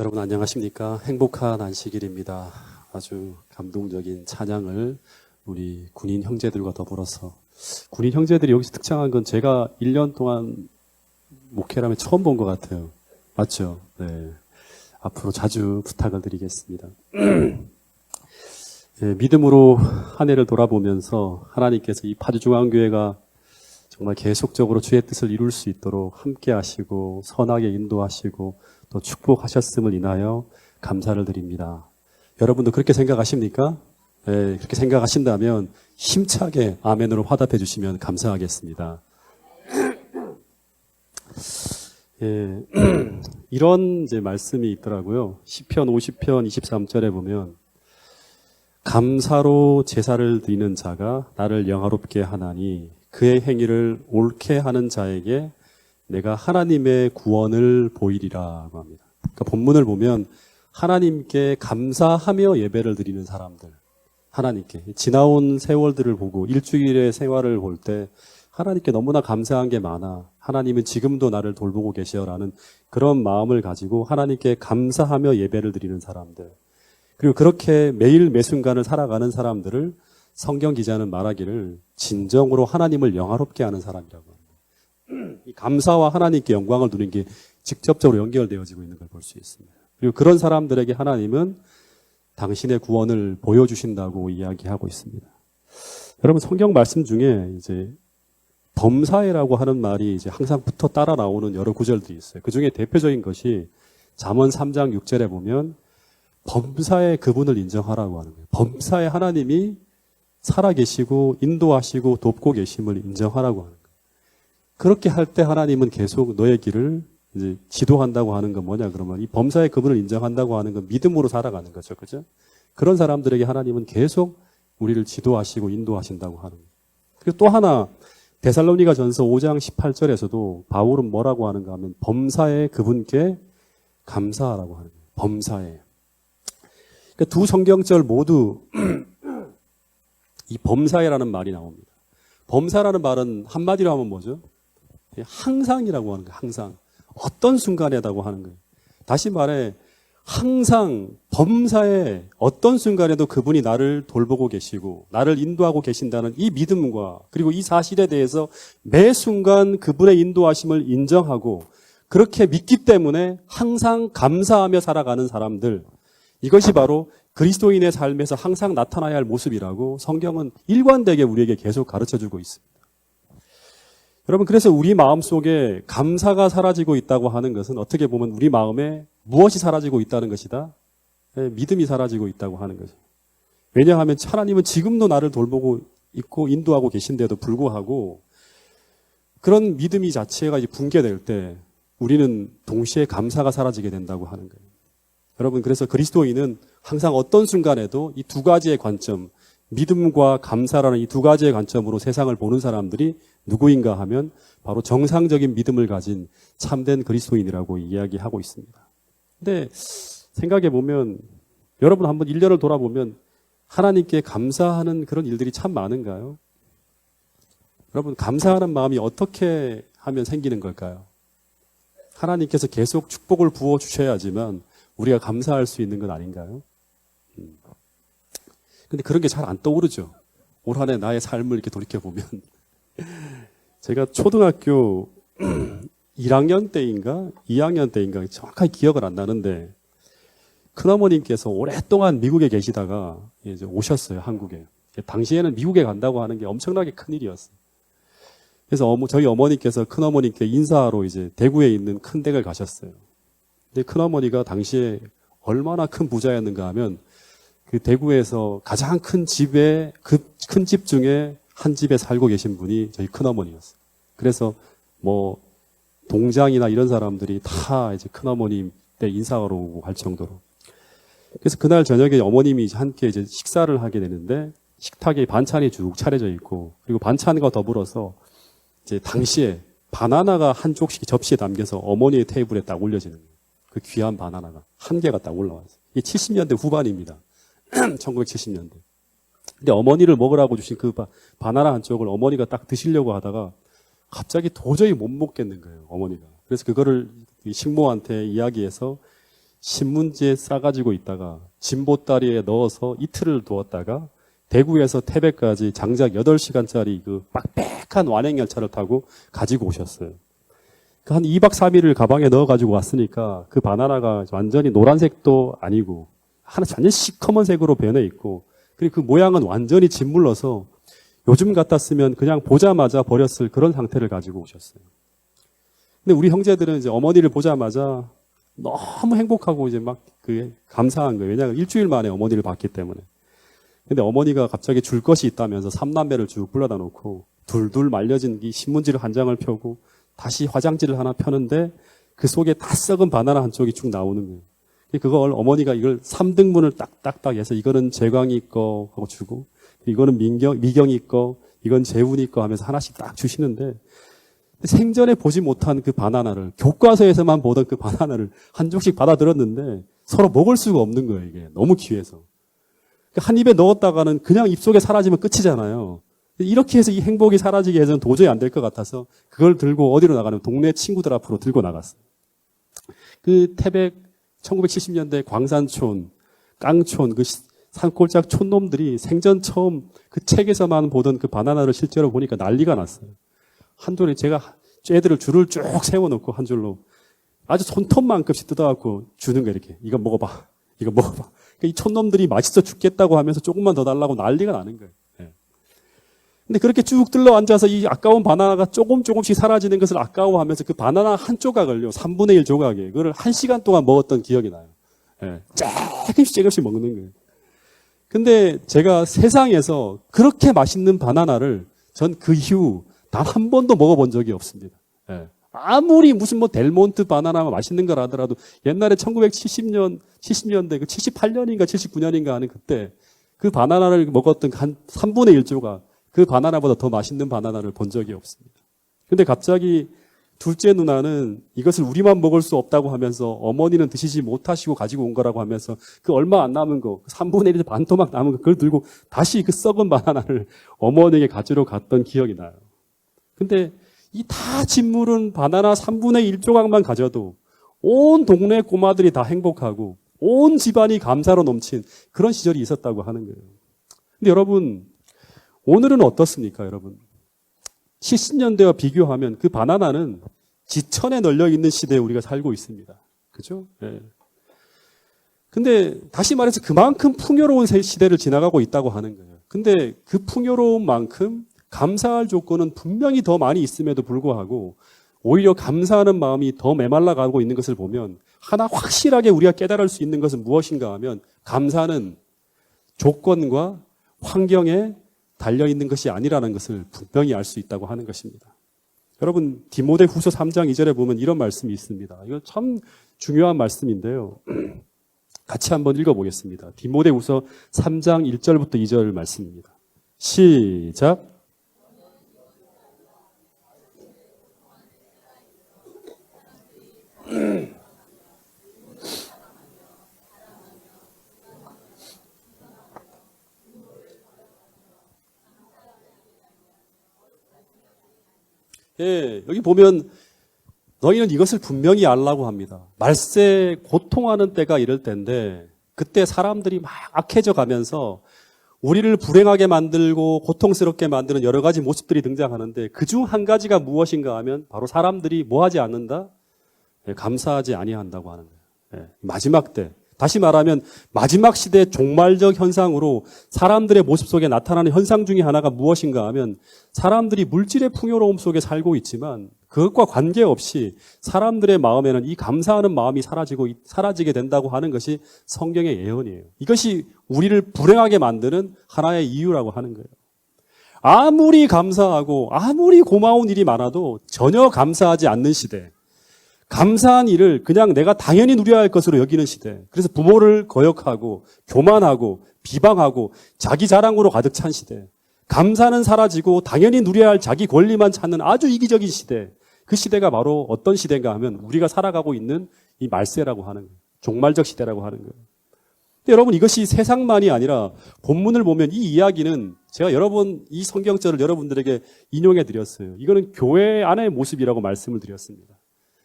여러분 안녕하십니까? 행복한 안식일입니다. 아주 감동적인 찬양을 우리 군인 형제들과 더불어서, 군인 형제들이 여기서 특창한 건 제가 1년 동안 목회를 하면 처음 본 것 같아요. 맞죠? 네. 앞으로 자주 부탁을 드리겠습니다. 네, 믿음으로 한 해를 돌아보면서 하나님께서 이 파주중앙교회가 정말 계속적으로 주의 뜻을 이룰 수 있도록 함께 하시고 선하게 인도하시고 또 축복하셨음을 인하여 감사를 드립니다. 여러분도 그렇게 생각하십니까? 네, 그렇게 생각하신다면 힘차게 아멘으로 화답해 주시면 감사하겠습니다. 예, 이런 이제 말씀이 있더라고요. 시편 50편 23절에 보면 감사로 제사를 드리는 자가 나를 영화롭게 하나니 그의 행위를 옳게 하는 자에게 내가 하나님의 구원을 보이리라고 합니다. 그러니까 본문을 보면 하나님께 감사하며 예배를 드리는 사람들, 하나님께 지나온 세월들을 보고 일주일의 생활을 볼 때 하나님께 너무나 감사한 게 많아. 하나님은 지금도 나를 돌보고 계셔라는 그런 마음을 가지고 하나님께 감사하며 예배를 드리는 사람들, 그리고 그렇게 매일 매순간을 살아가는 사람들을 성경 기자는 말하기를 진정으로 하나님을 영화롭게 하는 사람이라고 합니다. 이 감사와 하나님께 영광을 두는 게 직접적으로 연결되어지고 있는 걸 볼 수 있습니다. 그리고 그런 사람들에게 하나님은 당신의 구원을 보여주신다고 이야기하고 있습니다. 여러분, 성경 말씀 중에 이제 범사에라고 하는 말이 이제 항상 붙어 따라 나오는 여러 구절들이 있어요. 그 중에 대표적인 것이 잠언 3장 6절에 보면 범사에 그분을 인정하라고 하는 거예요. 범사에 하나님이 살아계시고 인도하시고 돕고 계심을 인정하라고 하는 거예요. 그렇게 할 때 하나님은 계속 너의 길을 이제 지도한다고 하는 건 뭐냐 그러면 이 범사에 그분을 인정한다고 하는 건 믿음으로 살아가는 거죠. 그죠? 그런 사람들에게 하나님은 계속 우리를 지도하시고 인도하신다고 하는 거예요. 그리고 또 하나 데살로니가 전서 5장 18절에서도 바울은 뭐라고 하는가 하면 범사에 그분께 감사하라고 하는 거예요. 범사에. 그러니까 두 성경절 모두 이 범사에라는 말이 나옵니다. 범사라는 말은 한마디로 하면 뭐죠? 항상이라고 하는 거예요. 항상. 어떤 순간에다고 하는 거예요. 다시 말해 항상 범사에 어떤 순간에도 그분이 나를 돌보고 계시고 나를 인도하고 계신다는 이 믿음과 그리고 이 사실에 대해서 매 순간 그분의 인도하심을 인정하고 그렇게 믿기 때문에 항상 감사하며 살아가는 사람들, 이것이 바로 그리스도인의 삶에서 항상 나타나야 할 모습이라고 성경은 일관되게 우리에게 계속 가르쳐주고 있습니다. 여러분, 그래서 우리 마음속에 감사가 사라지고 있다고 하는 것은 어떻게 보면 우리 마음에 무엇이 사라지고 있다는 것이다? 믿음이 사라지고 있다고 하는 거죠. 왜냐하면 하나님은 지금도 나를 돌보고 있고 인도하고 계신데도 불구하고 그런 믿음이 자체가 이제 붕괴될 때 우리는 동시에 감사가 사라지게 된다고 하는 거예요. 여러분, 그래서 그리스도인은 항상 어떤 순간에도 이 두 가지의 관점, 믿음과 감사라는 이 두 가지의 관점으로 세상을 보는 사람들이 누구인가 하면 바로 정상적인 믿음을 가진 참된 그리스도인이라고 이야기하고 있습니다. 근데 생각해 보면 여러분 한번 1년을 돌아보면 하나님께 감사하는 그런 일들이 참 많은가요? 여러분, 감사하는 마음이 어떻게 하면 생기는 걸까요? 하나님께서 계속 축복을 부어주셔야지만 우리가 감사할 수 있는 건 아닌가요? 근데 그런 게 잘 안 떠오르죠. 올 한 해 나의 삶을 이렇게 돌이켜보면. 제가 초등학교 1학년 때인가 2학년 때인가 정확하게 기억을 안 나는데 큰어머님께서 오랫동안 미국에 계시다가 이제 오셨어요, 한국에. 당시에는 미국에 간다고 하는 게 엄청나게 큰일이었어요. 그래서 저희 어머니께서 큰어머니께 인사하러 이제 대구에 있는 큰 댁을 가셨어요. 근데 큰어머니가 당시에 얼마나 큰 부자였는가 하면 그 대구에서 가장 큰 집에 그 큰 집 중에 한 집에 살고 계신 분이 저희 큰어머니였어요. 그래서 뭐 동장이나 이런 사람들이 다 이제 큰어머님 때 인사하러 오고 할 정도로. 그래서 그날 저녁에 어머님이 함께 이제 식사를 하게 되는데 식탁에 반찬이 쭉 차려져 있고 그리고 반찬과 더불어서 이제 당시에 바나나가 한 쪽씩 접시에 담겨서 어머니의 테이블에 딱 올려지는 거예요. 그 귀한 바나나가 한 개가 딱 올라왔어요. 이게 70년대 후반입니다. 1970년대. 근데 어머니를 먹으라고 주신 그 바나나 한 쪽을 어머니가 딱 드시려고 하다가 갑자기 도저히 못 먹겠는 거예요, 어머니가. 그래서 그거를 식모한테 이야기해서 신문지에 싸가지고 있다가 진보다리에 넣어서 이틀을 두었다가 대구에서 태백까지 장작 8시간짜리 그 빡빡한 완행열차를 타고 가지고 오셨어요. 한 2박 3일을 가방에 넣어가지고 왔으니까 그 바나나가 완전히 노란색도 아니고 하나 완전 시커먼색으로 변해 있고, 그리고 그 모양은 완전히 짓물러서 요즘 같았으면 그냥 보자마자 버렸을 그런 상태를 가지고 오셨어요. 근데 우리 형제들은 이제 어머니를 보자마자 너무 행복하고 이제 막 그 감사한 거예요. 왜냐하면 일주일 만에 어머니를 봤기 때문에. 근데 어머니가 갑자기 줄 것이 있다면서 3남매를 쭉 불러다 놓고 둘둘 말려진 이 신문지를 한 장을 펴고 다시 화장지를 하나 펴는데 그 속에 다 썩은 바나나 한 쪽이 쭉 나오는 거예요. 그걸 어머니가 이걸 3등분을 딱딱딱 해서 이거는 재광이 거 하고 주고, 이거는 미경이 거, 이건 재훈이 거 하면서 하나씩 딱 주시는데, 생전에 보지 못한 그 바나나를, 교과서에서만 보던 그 바나나를 한 쪽씩 받아들었는데 서로 먹을 수가 없는 거예요. 이게 너무 귀해서. 한 입에 넣었다가는 그냥 입속에 사라지면 끝이잖아요. 이렇게 해서 이 행복이 사라지게 해서는 도저히 안 될 것 같아서 그걸 들고 어디로 나가냐면 동네 친구들 앞으로 들고 나갔어요. 그 태백 1970년대 광산촌, 깡촌, 그 산골짜기 촌놈들이 생전 처음 그 책에서만 보던 그 바나나를 실제로 보니까 난리가 났어요. 한 줄에 제가 애들을 줄을 쭉 세워놓고 한 줄로 아주 손톱만큼씩 뜯어갖고 주는 거예요. 이렇게. 이거 먹어봐. 이거 먹어봐. 그러니까 이 촌놈들이 맛있어 죽겠다고 하면서 조금만 더 달라고 난리가 나는 거예요. 예. 근데 그렇게 쭉 들러 앉아서 이 아까운 바나나가 조금씩 사라지는 것을 아까워하면서 그 바나나 한 조각을요, 3분의 1 조각에, 그걸 1시간 동안 먹었던 기억이 나요. 예. 조금씩 먹는 거예요. 근데 제가 세상에서 그렇게 맛있는 바나나를 전 그 이후 단 한 번도 먹어본 적이 없습니다. 예. 아무리 무슨 뭐 델몬트 바나나가 맛있는 걸 하더라도 옛날에 70년대 그 78년인가 79년인가 하는 그때 그 바나나를 먹었던 한 3분의 1 조각, 그 바나나보다 더 맛있는 바나나를 본 적이 없습니다. 근데 갑자기 둘째 누나는 이것을 우리만 먹을 수 없다고 하면서 어머니는 드시지 못하시고 가지고 온 거라고 하면서 그 얼마 안 남은 거, 3분의 1 반 토막 남은 거, 그걸 들고 다시 그 썩은 바나나를 어머니에게 가지러 갔던 기억이 나요. 근데 이 다 짓무른 바나나 3분의 1 조각만 가져도 온 동네 꼬마들이 다 행복하고 온 집안이 감사로 넘친 그런 시절이 있었다고 하는 거예요. 근데 여러분, 오늘은 어떻습니까, 여러분? 70년대와 비교하면 그 바나나는 지천에 널려 있는 시대에 우리가 살고 있습니다. 그죠? 네. 근데 다시 말해서 그만큼 풍요로운 시대를 지나가고 있다고 하는 거예요. 근데 그 풍요로운 만큼 감사할 조건은 분명히 더 많이 있음에도 불구하고 오히려 감사하는 마음이 더 메말라 가고 있는 것을 보면 하나 확실하게 우리가 깨달을 수 있는 것은 무엇인가 하면 감사는 조건과 환경에 달려있는 것이 아니라는 것을 분명히 알 수 있다고 하는 것입니다. 여러분, 디모데후서 3장 2절에 보면 이런 말씀이 있습니다. 이거 참 중요한 말씀인데요. 같이 한번 읽어보겠습니다. 디모데후서 3장 1절부터 2절 말씀입니다. 시작. 예, 여기 보면 너희는 이것을 분명히 알라고 합니다. 말세 고통하는 때가 이럴 때인데 그때 사람들이 막 악해져 가면서 우리를 불행하게 만들고 고통스럽게 만드는 여러 가지 모습들이 등장하는데 그중 한 가지가 무엇인가 하면 바로 사람들이 뭐 하지 않는다? 예, 감사하지 아니한다고 하는 거예요. 예, 마지막 때. 다시 말하면 마지막 시대의 종말적 현상으로 사람들의 모습 속에 나타나는 현상 중에 하나가 무엇인가 하면 사람들이 물질의 풍요로움 속에 살고 있지만 그것과 관계없이 사람들의 마음에는 이 감사하는 마음이 사라지게 된다고 하는 것이 성경의 예언이에요. 이것이 우리를 불행하게 만드는 하나의 이유라고 하는 거예요. 아무리 감사하고 아무리 고마운 일이 많아도 전혀 감사하지 않는 시대, 감사한 일을 그냥 내가 당연히 누려야 할 것으로 여기는 시대. 그래서 부모를 거역하고 교만하고 비방하고 자기 자랑으로 가득 찬 시대. 감사는 사라지고 당연히 누려야 할 자기 권리만 찾는 아주 이기적인 시대. 그 시대가 바로 어떤 시대인가 하면 우리가 살아가고 있는 이 말세라고 하는 거예요. 종말적 시대라고 하는 거예요. 근데 여러분, 이것이 세상만이 아니라 본문을 보면 이 이야기는 제가 여러 번 이 성경절을 여러분들에게 인용해 드렸어요. 이거는 교회 안의 모습이라고 말씀을 드렸습니다.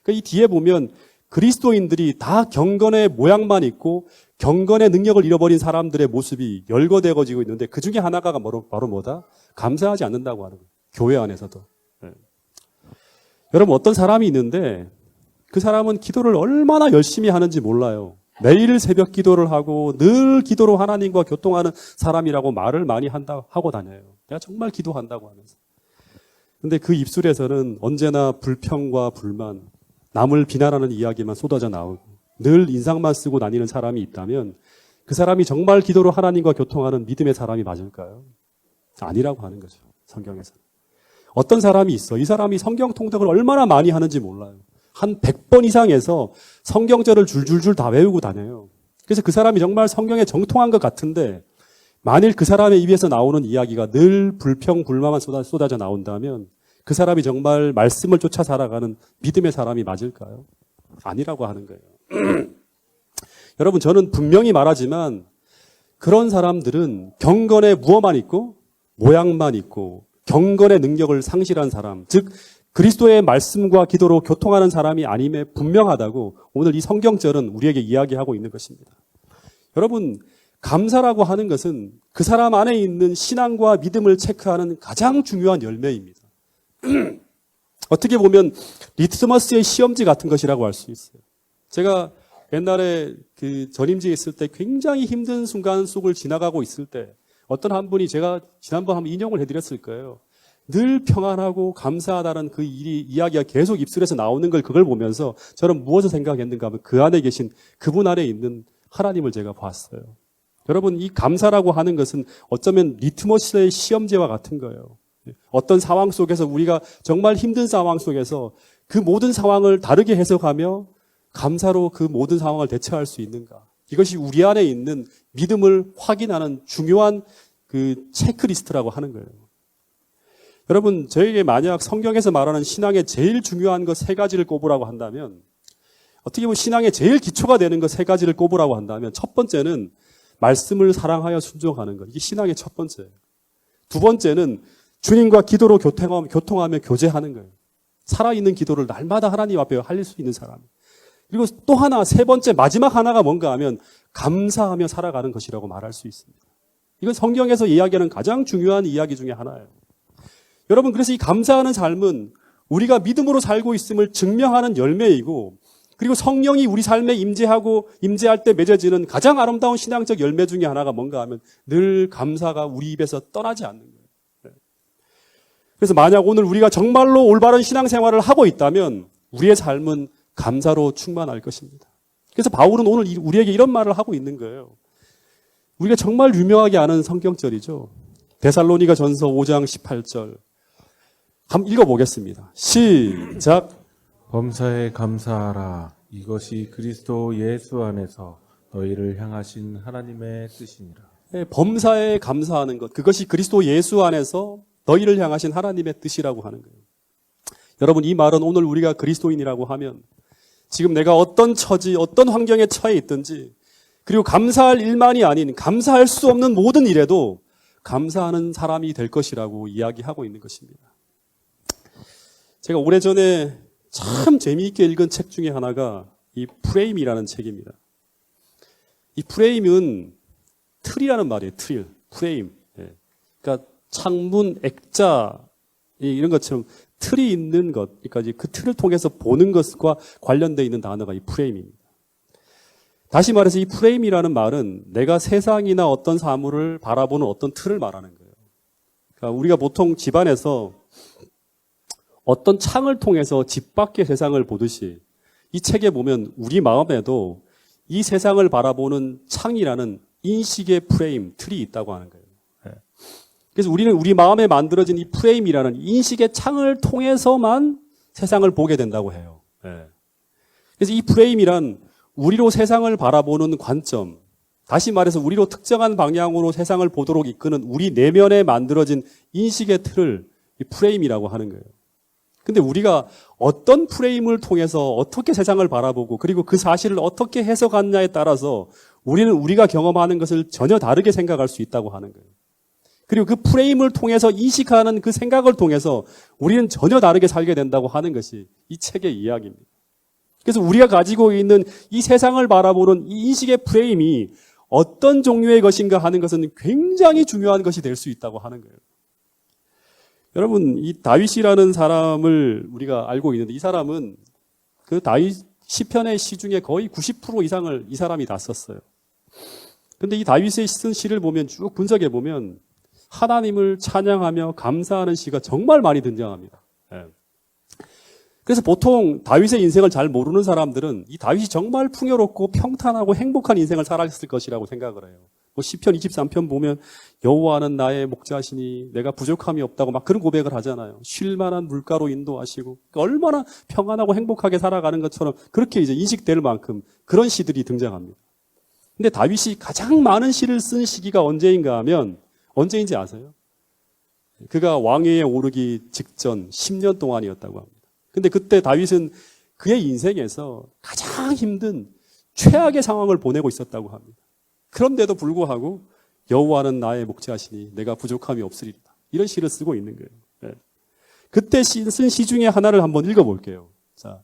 이 뒤에 보면 그리스도인들이 다 경건의 모양만 있고 경건의 능력을 잃어버린 사람들의 모습이 열거되어지고 있는데 그 중에 하나가 바로 뭐다? 감사하지 않는다고 하는 거예요. 교회 안에서도. 네. 여러분 어떤 사람이 있는데 그 사람은 기도를 얼마나 열심히 하는지 몰라요. 매일 새벽 기도를 하고 늘 기도로 하나님과 교통하는 사람이라고 말을 많이 하고 다녀요. 내가 정말 기도한다고 하면서. 근데 그 입술에서는 언제나 불평과 불만, 남을 비난하는 이야기만 쏟아져 나오고 늘 인상만 쓰고 다니는 사람이 있다면 그 사람이 정말 기도로 하나님과 교통하는 믿음의 사람이 맞을까요? 아니라고 하는 거죠. 성경에서는. 어떤 사람이 있어. 이 사람이 성경 통독을 얼마나 많이 하는지 몰라요. 한 100번 이상해서 성경절을 줄줄줄 다 외우고 다녀요. 그래서 그 사람이 정말 성경에 정통한 것 같은데 만일 그 사람의 입에서 나오는 이야기가 늘 불평, 불만만 쏟아져 나온다면 그 사람이 정말 말씀을 쫓아 살아가는 믿음의 사람이 맞을까요? 아니라고 하는 거예요. 여러분 저는 분명히 말하지만 그런 사람들은 경건의 무어만 있고 모양만 있고 경건의 능력을 상실한 사람, 즉 그리스도의 말씀과 기도로 교통하는 사람이 아님에 분명하다고 오늘 이 성경절은 우리에게 이야기하고 있는 것입니다. 여러분 감사라고 하는 것은 그 사람 안에 있는 신앙과 믿음을 체크하는 가장 중요한 열매입니다. 어떻게 보면 리트머스의 시험지 같은 것이라고 할 수 있어요. 제가 옛날에 그 전임지에 있을 때 굉장히 힘든 순간 속을 지나가고 있을 때 어떤 한 분이 제가 지난번 한번 인용을 해드렸을 거예요. 늘 평안하고 감사하다는 그 이야기가 계속 입술에서 나오는 걸 그걸 보면서 저는 무엇을 생각했는가 하면 그 안에 계신 그분 안에 있는 하나님을 제가 봤어요. 여러분 이 감사라고 하는 것은 어쩌면 리트머스의 시험지와 같은 거예요. 어떤 상황 속에서 우리가 정말 힘든 상황 속에서 그 모든 상황을 다르게 해석하며 감사로 그 모든 상황을 대처할 수 있는가. 이것이 우리 안에 있는 믿음을 확인하는 중요한 그 체크리스트라고 하는 거예요. 여러분 저에게 만약 성경에서 말하는 신앙의 제일 중요한 것 세 가지를 꼽으라고 한다면 어떻게 보면 신앙의 제일 기초가 되는 것 세 가지를 꼽으라고 한다면 첫 번째는 말씀을 사랑하여 순종하는 것. 이게 신앙의 첫 번째예요. 두 번째는 주님과 기도로 교통하며 교제하는 거예요. 살아있는 기도를 날마다 하나님 앞에 할 수 있는 사람. 그리고 또 하나 세 번째 마지막 하나가 뭔가 하면 감사하며 살아가는 것이라고 말할 수 있습니다. 이건 성경에서 이야기하는 가장 중요한 이야기 중에 하나예요. 여러분 그래서 이 감사하는 삶은 우리가 믿음으로 살고 있음을 증명하는 열매이고 그리고 성령이 우리 삶에 임재할 때 맺어지는 가장 아름다운 신앙적 열매 중에 하나가 뭔가 하면 늘 감사가 우리 입에서 떠나지 않는 거예요. 그래서 만약 오늘 우리가 정말로 올바른 신앙생활을 하고 있다면 우리의 삶은 감사로 충만할 것입니다. 그래서 바울은 오늘 우리에게 이런 말을 하고 있는 거예요. 우리가 정말 유명하게 아는 성경절이죠. 데살로니가 전서 5장 18절. 한번 읽어보겠습니다. 시작. 범사에 감사하라. 이것이 그리스도 예수 안에서 너희를 향하신 하나님의 뜻이니라. 네, 범사에 감사하는 것. 그것이 그리스도 예수 안에서 너희를 향하신 하나님의 뜻이라고 하는 거예요. 여러분 이 말은 오늘 우리가 그리스도인이라고 하면 지금 내가 어떤 처지, 어떤 환경에 처해 있든지 그리고 감사할 일만이 아닌 감사할 수 없는 모든 일에도 감사하는 사람이 될 것이라고 이야기하고 있는 것입니다. 제가 오래전에 참 재미있게 읽은 책 중에 하나가 이 프레임이라는 책입니다. 이 프레임은 틀이라는 말이에요. 틀, 프레임. 그러니까 창문, 액자 이런 것처럼 틀이 있는 것, 그러니까 그 틀을 통해서 보는 것과 관련되어 있는 단어가 이 프레임입니다. 다시 말해서 이 프레임이라는 말은 내가 세상이나 어떤 사물을 바라보는 어떤 틀을 말하는 거예요. 그러니까 우리가 보통 집안에서 어떤 창을 통해서 집 밖의 세상을 보듯이 이 책에 보면 우리 마음에도 이 세상을 바라보는 창이라는 인식의 프레임, 틀이 있다고 하는 거예요. 그래서 우리는 우리 마음에 만들어진 이 프레임이라는 인식의 창을 통해서만 세상을 보게 된다고 해요. 그래서 이 프레임이란 우리로 세상을 바라보는 관점, 다시 말해서 우리로 특정한 방향으로 세상을 보도록 이끄는 우리 내면에 만들어진 인식의 틀을 이 프레임이라고 하는 거예요. 근데 우리가 어떤 프레임을 통해서 어떻게 세상을 바라보고 그리고 그 사실을 어떻게 해석하느냐에 따라서 우리는 우리가 경험하는 것을 전혀 다르게 생각할 수 있다고 하는 거예요. 그리고 그 프레임을 통해서 인식하는 그 생각을 통해서 우리는 전혀 다르게 살게 된다고 하는 것이 이 책의 이야기입니다. 그래서 우리가 가지고 있는 이 세상을 바라보는 이 인식의 프레임이 어떤 종류의 것인가 하는 것은 굉장히 중요한 것이 될 수 있다고 하는 거예요. 여러분, 이 다윗이라는 사람을 우리가 알고 있는데 이 사람은 그 다윗 시편의 시 중에 거의 90% 이상을 이 사람이 다 썼어요. 근데 이 다윗의 쓴 시를 보면 쭉 분석해 보면 하나님을 찬양하며 감사하는 시가 정말 많이 등장합니다. 예. 그래서 보통 다윗의 인생을 잘 모르는 사람들은 이 다윗이 정말 풍요롭고 평탄하고 행복한 인생을 살았을 것이라고 생각을 해요. 뭐 시편 23편 보면 여호와는 나의 목자시니 내가 부족함이 없다고 막 그런 고백을 하잖아요. 쉴 만한 물가로 인도하시고 그러니까 얼마나 평안하고 행복하게 살아가는 것처럼 그렇게 이제 인식될 만큼 그런 시들이 등장합니다. 근데 다윗이 가장 많은 시를 쓴 시기가 언제인가 하면 언제인지 아세요? 그가 왕위에 오르기 직전 10년 동안이었다고 합니다. 근데 그때 다윗은 그의 인생에서 가장 힘든 최악의 상황을 보내고 있었다고 합니다. 그런데도 불구하고 여호와는 나의 목자시니 내가 부족함이 없으리라. 이런 시를 쓰고 있는 거예요. 네. 그때 쓴 시 중에 하나를 한번 읽어볼게요. 자,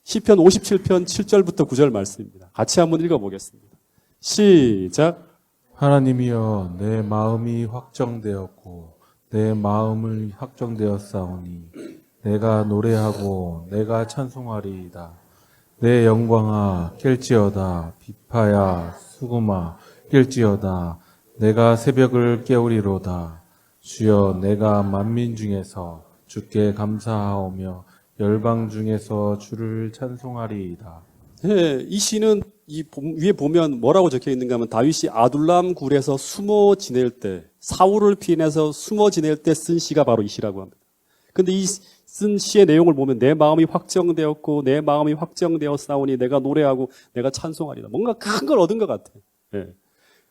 시편 57편 7절부터 9절 말씀입니다. 같이 한번 읽어보겠습니다. 시작. 하나님이여 내 마음이 확정되었고 내 마음을 확정되었사오니 내가 노래하고 내가 찬송하리이다. 내 영광아 깰지어다. 비파야 수금아 깰지어다. 내가 새벽을 깨우리로다. 주여 내가 만민 중에서 주께 감사하오며 열방 중에서 주를 찬송하리이다. 네, 이 시는 이 위에 보면 뭐라고 적혀 있는가 하면 다윗이 아둘람 굴에서 숨어 지낼 때 사울을 피해내서 숨어 지낼 때 쓴 시가 바로 이 시라고 합니다. 근데 이 쓴 시의 내용을 보면 내 마음이 확정되었고 내 마음이 확정되었사오니 내가 노래하고 내가 찬송하리다. 뭔가 큰 걸 얻은 것 같아요. 네.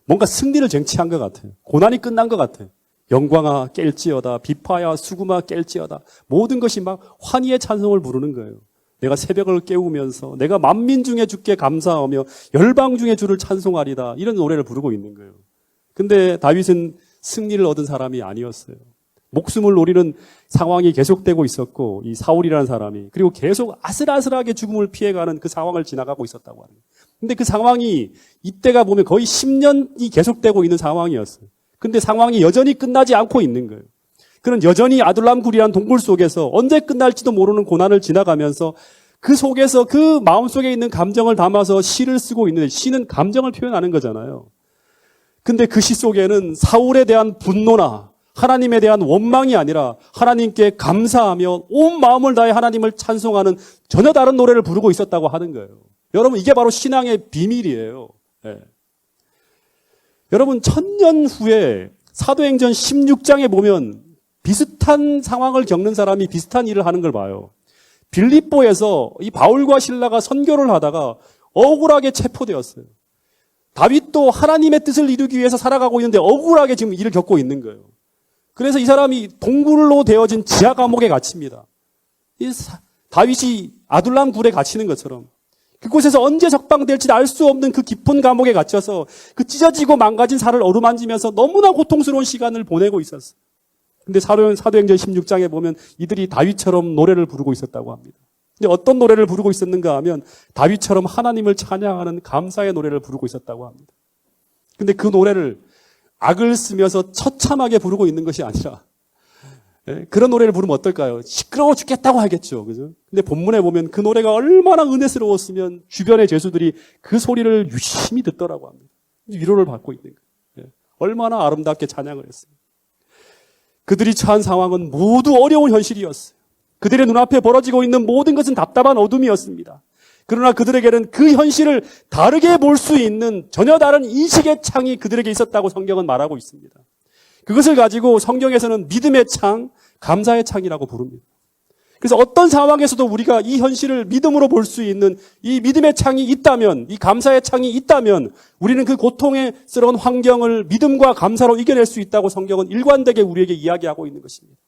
뭔가 승리를 쟁취한 것 같아요. 고난이 끝난 것 같아요. 영광아 깰지어다. 비파야 수금아 깰지어다. 모든 것이 막 환희의 찬송을 부르는 거예요. 내가 새벽을 깨우면서 내가 만민 중에 주께 감사하며 열방 중에 주를 찬송하리다. 이런 노래를 부르고 있는 거예요. 근데 다윗은 승리를 얻은 사람이 아니었어요. 목숨을 노리는 상황이 계속되고 있었고 이 사울이라는 사람이 그리고 계속 아슬아슬하게 죽음을 피해가는 그 상황을 지나가고 있었다고 하는 거예요. 근데 그 상황이 이때가 보면 거의 10년이 계속되고 있는 상황이었어요. 근데 상황이 여전히 끝나지 않고 있는 거예요. 그는 여전히 아둘람 굴이라는 동굴 속에서 언제 끝날지도 모르는 고난을 지나가면서 그 속에서 그 마음속에 있는 감정을 담아서 시를 쓰고 있는데 시는 감정을 표현하는 거잖아요. 근데 그 시 속에는 사울에 대한 분노나 하나님에 대한 원망이 아니라 하나님께 감사하며 온 마음을 다해 하나님을 찬송하는 전혀 다른 노래를 부르고 있었다고 하는 거예요. 여러분 이게 바로 신앙의 비밀이에요. 네. 여러분 1000년 후에 사도행전 16장에 보면 비슷한 상황을 겪는 사람이 비슷한 일을 하는 걸 봐요. 빌립보에서 이 바울과 실라가 선교를 하다가 억울하게 체포되었어요. 다윗도 하나님의 뜻을 이루기 위해서 살아가고 있는데 억울하게 지금 일을 겪고 있는 거예요. 그래서 이 사람이 동굴로 되어진 지하 감옥에 갇힙니다. 다윗이 아둘람 굴에 갇히는 것처럼 그곳에서 언제 적방될지 알 수 없는 그 깊은 감옥에 갇혀서 그 찢어지고 망가진 살을 어루만지면서 너무나 고통스러운 시간을 보내고 있었어요. 근데 사도행전 16장에 보면 이들이 다윗처럼 노래를 부르고 있었다고 합니다. 근데 어떤 노래를 부르고 있었는가 하면 다윗처럼 하나님을 찬양하는 감사의 노래를 부르고 있었다고 합니다. 근데 그 노래를 악을 쓰면서 처참하게 부르고 있는 것이 아니라 그런 노래를 부르면 어떨까요? 시끄러워 죽겠다고 하겠죠. 그죠? 근데 본문에 보면 그 노래가 얼마나 은혜스러웠으면 주변의 죄수들이 그 소리를 유심히 듣더라고 합니다. 위로를 받고 있는 거예요. 얼마나 아름답게 찬양을 했어요. 그들이 처한 상황은 모두 어려운 현실이었어요. 그들의 눈앞에 벌어지고 있는 모든 것은 답답한 어둠이었습니다. 그러나 그들에게는 그 현실을 다르게 볼 수 있는 전혀 다른 인식의 창이 그들에게 있었다고 성경은 말하고 있습니다. 그것을 가지고 성경에서는 믿음의 창, 감사의 창이라고 부릅니다. 그래서 어떤 상황에서도 우리가 이 현실을 믿음으로 볼 수 있는 이 믿음의 창이 있다면, 이 감사의 창이 있다면 우리는 그 고통스러운 환경을 믿음과 감사로 이겨낼 수 있다고 성경은 일관되게 우리에게 이야기하고 있는 것입니다.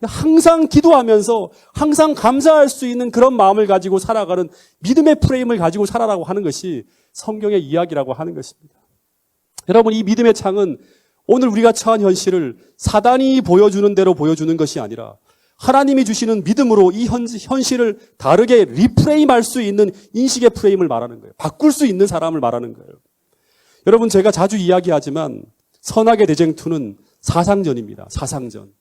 항상 기도하면서 항상 감사할 수 있는 그런 마음을 가지고 살아가는 믿음의 프레임을 가지고 살아라고 하는 것이 성경의 이야기라고 하는 것입니다. 여러분, 이 믿음의 창은 오늘 우리가 처한 현실을 사단이 보여주는 대로 보여주는 것이 아니라 하나님이 주시는 믿음으로 이 현실을 다르게 리프레임할 수 있는 인식의 프레임을 말하는 거예요. 바꿀 수 있는 사람을 말하는 거예요. 여러분, 제가 자주 이야기하지만 선악의 대쟁투는 사상전입니다. 사상전.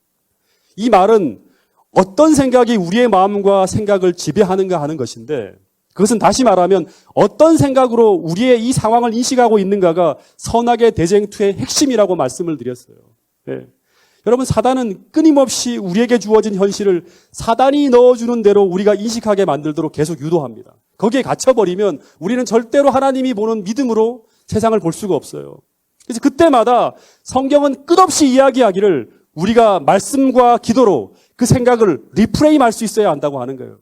이 말은 어떤 생각이 우리의 마음과 생각을 지배하는가 하는 것인데, 그것은 다시 말하면 어떤 생각으로 우리의 이 상황을 인식하고 있는가가 선악의 대쟁투의 핵심이라고 말씀을 드렸어요. 네. 여러분, 사단은 끊임없이 우리에게 주어진 현실을 사단이 넣어주는 대로 우리가 인식하게 만들도록 계속 유도합니다. 거기에 갇혀버리면 우리는 절대로 하나님이 보는 믿음으로 세상을 볼 수가 없어요. 그래서 그때마다 성경은 끝없이 이야기하기를 우리가 말씀과 기도로 그 생각을 리프레임할 수 있어야 한다고 하는 거예요.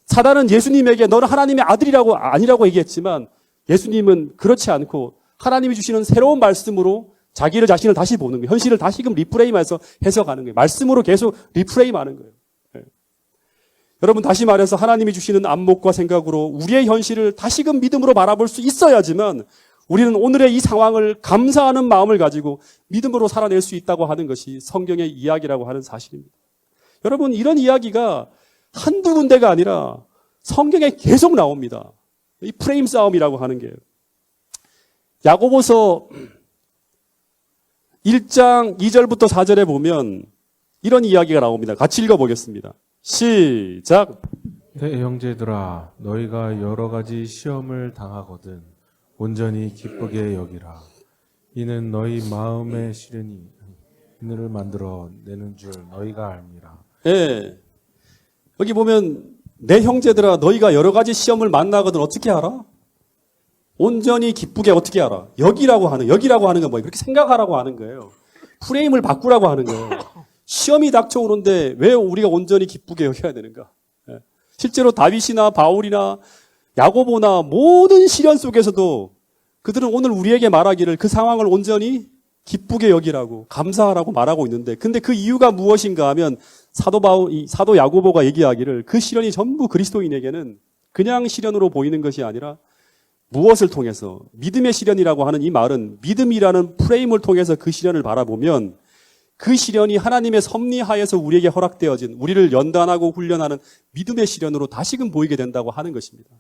사단은 예수님에게 너는 하나님의 아들이라고 아니라고 얘기했지만 예수님은 그렇지 않고 하나님이 주시는 새로운 말씀으로 자기를 자신을 다시 보는 거예요. 현실을 다시금 리프레임해서 해석하는 거예요. 말씀으로 계속 리프레임하는 거예요. 네. 여러분, 다시 말해서 하나님이 주시는 안목과 생각으로 우리의 현실을 다시금 믿음으로 바라볼 수 있어야지만 우리는 오늘의 이 상황을 감사하는 마음을 가지고 믿음으로 살아낼 수 있다고 하는 것이 성경의 이야기라고 하는 사실입니다. 여러분, 이런 이야기가 한두 군데가 아니라 성경에 계속 나옵니다. 이 프레임 싸움이라고 하는 게. 야고보서 1장 2절부터 4절에 보면 이런 이야기가 나옵니다. 같이 읽어보겠습니다. 시작. 내 형제들아, 너희가 여러 가지 시험을 당하거든 온전히 기쁘게 여기라. 이는 너희 마음의 시련이 하늘을 만들어 내는 줄 너희가 알미라. 예. 여기 보면 내 형제들아, 너희가 여러 가지 시험을 만나거든 어떻게 알아? 온전히 기쁘게 어떻게 알아? 여기라고 하는 건 뭐예요? 그렇게 생각하라고 하는 거예요. 프레임을 바꾸라고 하는 거예요. 시험이 닥쳐오는데 왜 우리가 온전히 기쁘게 여겨야 되는가? 예. 실제로 다윗이나 바울이나 야고보나 모든 시련 속에서도 그들은 오늘 우리에게 말하기를 그 상황을 온전히 기쁘게 여기라고 감사하라고 말하고 있는데, 근데 그 이유가 무엇인가 하면 사도 야고보가 얘기하기를 그 시련이 전부 그리스도인에게는 그냥 시련으로 보이는 것이 아니라 무엇을 통해서, 믿음의 시련이라고 하는 이 말은 믿음이라는 프레임을 통해서 그 시련을 바라보면 그 시련이 하나님의 섭리하에서 우리에게 허락되어진, 우리를 연단하고 훈련하는 믿음의 시련으로 다시금 보이게 된다고 하는 것입니다.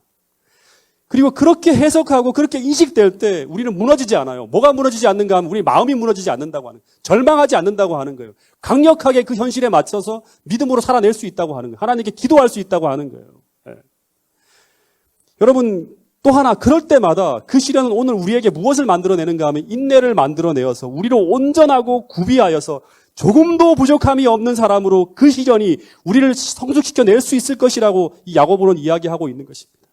그리고 그렇게 해석하고 그렇게 인식될 때 우리는 무너지지 않아요. 뭐가 무너지지 않는가 하면 우리 마음이 무너지지 않는다고 하는 거예요. 절망하지 않는다고 하는 거예요. 강력하게 그 현실에 맞춰서 믿음으로 살아낼 수 있다고 하는 거예요. 하나님께 기도할 수 있다고 하는 거예요. 네. 여러분, 또 하나, 그럴 때마다 그 시련은 오늘 우리에게 무엇을 만들어내는가 하면 인내를 만들어내어서 우리를 온전하고 구비하여서 조금도 부족함이 없는 사람으로 그 시련이 우리를 성숙시켜낼 수 있을 것이라고 이 야고보는 이야기하고 있는 것입니다.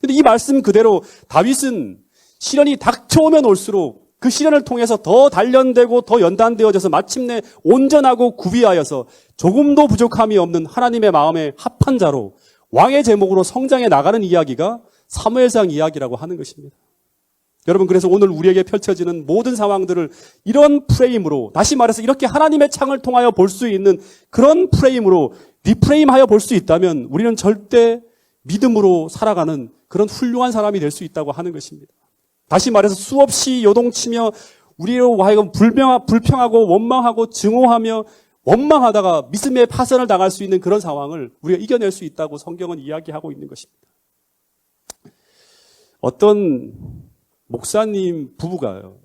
근데 이 말씀 그대로 다윗은 시련이 닥쳐오면 올수록 그 시련을 통해서 더 단련되고 더 연단되어져서 마침내 온전하고 구비하여서 조금도 부족함이 없는 하나님의 마음에 합한 자로 왕의 제목으로 성장해 나가는 이야기가 사무엘상 이야기라고 하는 것입니다. 여러분, 그래서 오늘 우리에게 펼쳐지는 모든 상황들을 이런 프레임으로, 다시 말해서 이렇게 하나님의 창을 통하여 볼 수 있는 그런 프레임으로 리프레임하여 볼 수 있다면 우리는 절대 믿음으로 살아가는 그런 훌륭한 사람이 될 수 있다고 하는 것입니다. 다시 말해서 수없이 요동치며 우리로 하여금 불평하고 원망하고 증오하며 원망하다가 믿음의 파선을 당할 수 있는 그런 상황을 우리가 이겨낼 수 있다고 성경은 이야기하고 있는 것입니다. 어떤 목사님 부부가요,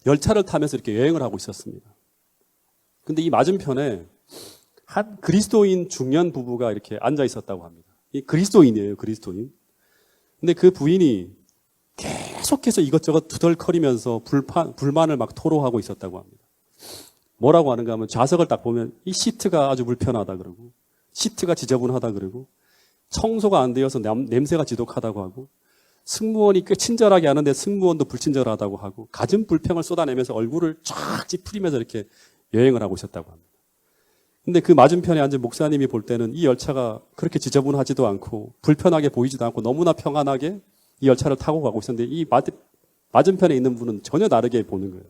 열차를 타면서 이렇게 여행을 하고 있었습니다. 근데 이 맞은편에 한 그리스도인 중년 부부가 이렇게 앉아 있었다고 합니다. 이 그리스도인이에요, 그리스도인. 근데 그 부인이 계속해서 이것저것 두덜거리면서 불만을 막 토로하고 있었다고 합니다. 뭐라고 하는가 하면 좌석을 딱 보면 이 시트가 아주 불편하다 그러고, 시트가 지저분하다 그러고, 청소가 안 되어서 냄새가 지독하다고 하고, 승무원이 꽤 친절하게 하는데 승무원도 불친절하다고 하고, 갖은 불평을 쏟아내면서 얼굴을 쫙 찌푸리면서 이렇게 여행을 하고 있었다고 합니다. 근데 그 맞은편에 앉은 목사님이 볼 때는 이 열차가 그렇게 지저분하지도 않고 불편하게 보이지도 않고 너무나 평안하게 이 열차를 타고 가고 있었는데 이 맞은편에 있는 분은 전혀 다르게 보는 거예요.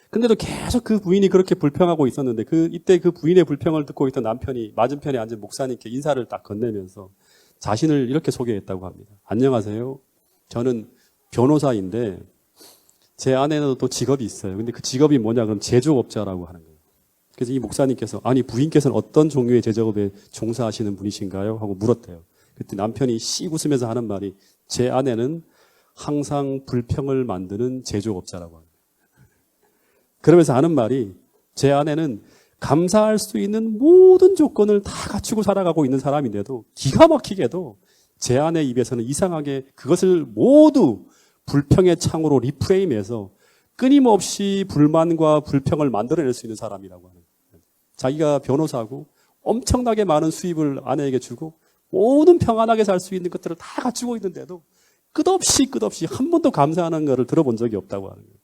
근데도 계속 그 부인이 그렇게 불평하고 있었는데 이때 그 부인의 불평을 듣고 있던 남편이 맞은편에 앉은 목사님께 인사를 딱 건네면서 자신을 이렇게 소개했다고 합니다. 안녕하세요. 저는 변호사인데 제 아내는 또 직업이 있어요. 근데 그 직업이 뭐냐 그럼 제조업자라고 하는 거예요. 그래서 이 목사님께서 아니 부인께서는 어떤 종류의 제작업에 종사하시는 분이신가요? 하고 물었대요. 그때 남편이 씩 웃으면서 하는 말이 제 아내는 항상 불평을 만드는 제조업자라고 합니다. 그러면서 하는 말이 제 아내는 감사할 수 있는 모든 조건을 다 갖추고 살아가고 있는 사람인데도 기가 막히게도 제 아내 입에서는 이상하게 그것을 모두 불평의 창으로 리프레임해서 끊임없이 불만과 불평을 만들어낼 수 있는 사람이라고 하는 거예요. 자기가 변호사고 엄청나게 많은 수입을 아내에게 주고 모든 평안하게 살 수 있는 것들을 다 갖추고 있는데도 끝없이 한 번도 감사하는 것을 들어본 적이 없다고 하는 거예요.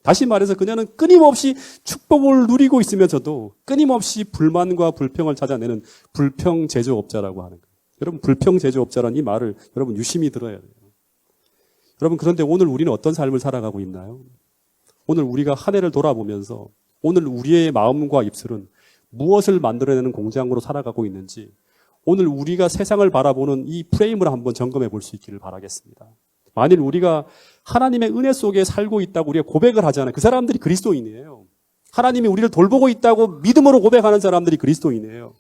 다시 말해서 그녀는 끊임없이 축복을 누리고 있으면서도 끊임없이 불만과 불평을 찾아내는 불평 제조업자라고 하는 거예요. 여러분 불평 제조업자라는 이 말을 여러분 유심히 들어야 돼요. 여러분 그런데 오늘 우리는 어떤 삶을 살아가고 있나요? 오늘 우리가 한 해를 돌아보면서 오늘 우리의 마음과 입술은 무엇을 만들어내는 공장으로 살아가고 있는지 오늘 우리가 세상을 바라보는 이 프레임을 한번 점검해 볼 수 있기를 바라겠습니다. 만일 우리가 하나님의 은혜 속에 살고 있다고 우리가 고백을 하잖아요. 그 사람들이 그리스도인이에요. 하나님이 우리를 돌보고 있다고 믿음으로 고백하는 사람들이 그리스도인이에요.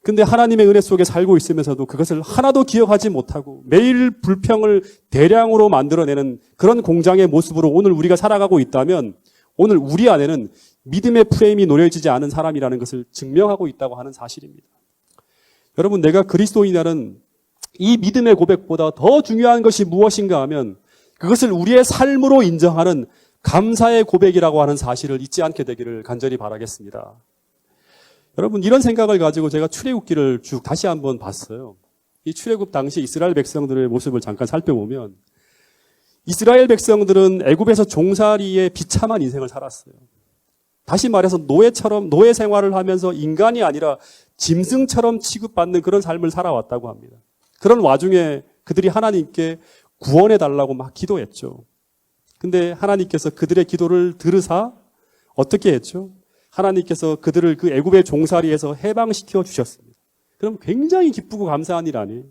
근데 하나님의 은혜 속에 살고 있으면서도 그것을 하나도 기억하지 못하고 매일 불평을 대량으로 만들어내는 그런 공장의 모습으로 오늘 우리가 살아가고 있다면 오늘 우리 안에는 믿음의 프레임이 놓여지지 않은 사람이라는 것을 증명하고 있다고 하는 사실입니다. 여러분 내가 그리스도인이라는 이 믿음의 고백보다 더 중요한 것이 무엇인가 하면 그것을 우리의 삶으로 인정하는 감사의 고백이라고 하는 사실을 잊지 않게 되기를 간절히 바라겠습니다. 여러분 이런 생각을 가지고 제가 출애굽기를 쭉 다시 한번 봤어요. 이 출애굽 당시 이스라엘 백성들의 모습을 잠깐 살펴보면 이스라엘 백성들은 애굽에서 종살이의 비참한 인생을 살았어요. 다시 말해서 노예 생활을 하면서 인간이 아니라 짐승처럼 취급받는 그런 삶을 살아왔다고 합니다. 그런 와중에 그들이 하나님께 구원해달라고 막 기도했죠. 근데 하나님께서 그들의 기도를 들으사 어떻게 했죠? 하나님께서 그들을 그 애굽의 종살이에서 해방시켜 주셨습니다. 그럼 굉장히 기쁘고 감사한 일 아니에요?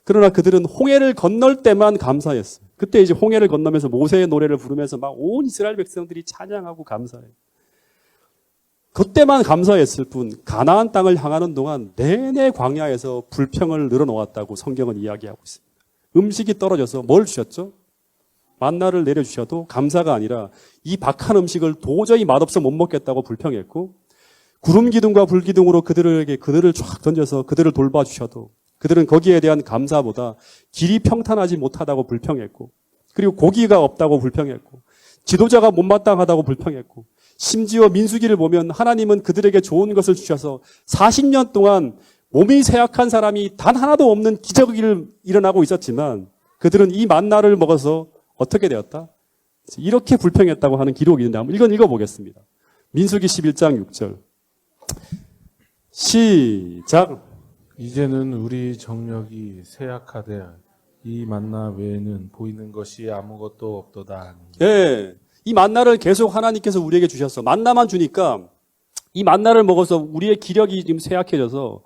그러나 그들은 홍해를 건널 때만 감사했어요. 그때 이제 홍해를 건너면서 모세의 노래를 부르면서 막 온 이스라엘 백성들이 찬양하고 감사해요. 그때만 감사했을 뿐 가나안 땅을 향하는 동안 내내 광야에서 불평을 늘어놓았다고 성경은 이야기하고 있습니다. 음식이 떨어져서 뭘 주셨죠? 만나를 내려주셔도 감사가 아니라 이 박한 음식을 도저히 맛없어 못 먹겠다고 불평했고 구름 기둥과 불 기둥으로 그들을 쫙 던져서 그들을 돌봐주셔도 그들은 거기에 대한 감사보다 길이 평탄하지 못하다고 불평했고 그리고 고기가 없다고 불평했고 지도자가 못마땅하다고 불평했고 심지어 민수기를 보면 하나님은 그들에게 좋은 것을 주셔서 40년 동안 몸이 쇠약한 사람이 단 하나도 없는 기적이 일어나고 있었지만 그들은 이 만나를 먹어서 어떻게 되었다? 이렇게 불평했다고 하는 기록이 있는데 한번 이건 읽어보겠습니다. 민수기 11장 6절 시작. 이제는 우리 정력이 쇠약하되 이 만나 외에는 보이는 것이 아무것도 없도다. 예, 이 만나를 계속 하나님께서 우리에게 주셨어. 만나만 주니까 이 만나를 먹어서 우리의 기력이 지금 쇠약해져서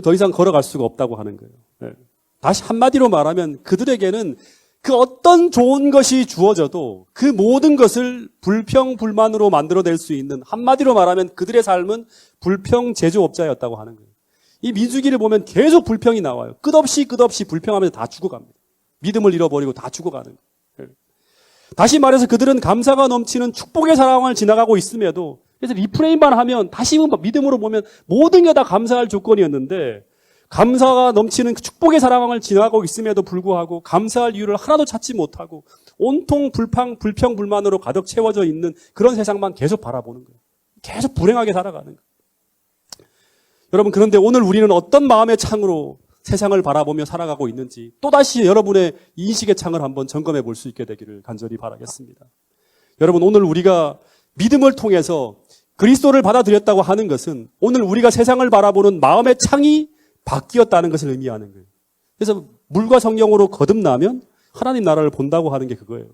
더 이상 걸어갈 수가 없다고 하는 거예요. 예. 다시 한마디로 말하면 그들에게는 그 어떤 좋은 것이 주어져도 그 모든 것을 불평, 불만으로 만들어낼 수 있는 한마디로 말하면 그들의 삶은 불평 제조업자였다고 하는 거예요. 이 민수기를 보면 계속 불평이 나와요. 끝없이 불평하면서 다 죽어갑니다. 믿음을 잃어버리고 다 죽어가는 거예요. 다시 말해서 그들은 감사가 넘치는 축복의 상황을 지나가고 있음에도 그래서 리프레임만 하면 다시 믿음으로 보면 모든 게 다 감사할 조건이었는데 감사가 넘치는 축복의 상황을 지나가고 있음에도 불구하고 감사할 이유를 하나도 찾지 못하고 온통 불평, 불만으로 가득 채워져 있는 그런 세상만 계속 바라보는 거예요. 계속 불행하게 살아가는 거예요. 여러분 그런데 오늘 우리는 어떤 마음의 창으로 세상을 바라보며 살아가고 있는지 또다시 여러분의 인식의 창을 한번 점검해 볼 수 있게 되기를 간절히 바라겠습니다. 여러분 오늘 우리가 믿음을 통해서 그리스도를 받아들였다고 하는 것은 오늘 우리가 세상을 바라보는 마음의 창이 바뀌었다는 것을 의미하는 거예요. 그래서 물과 성령으로 거듭나면 하나님 나라를 본다고 하는 게 그거예요.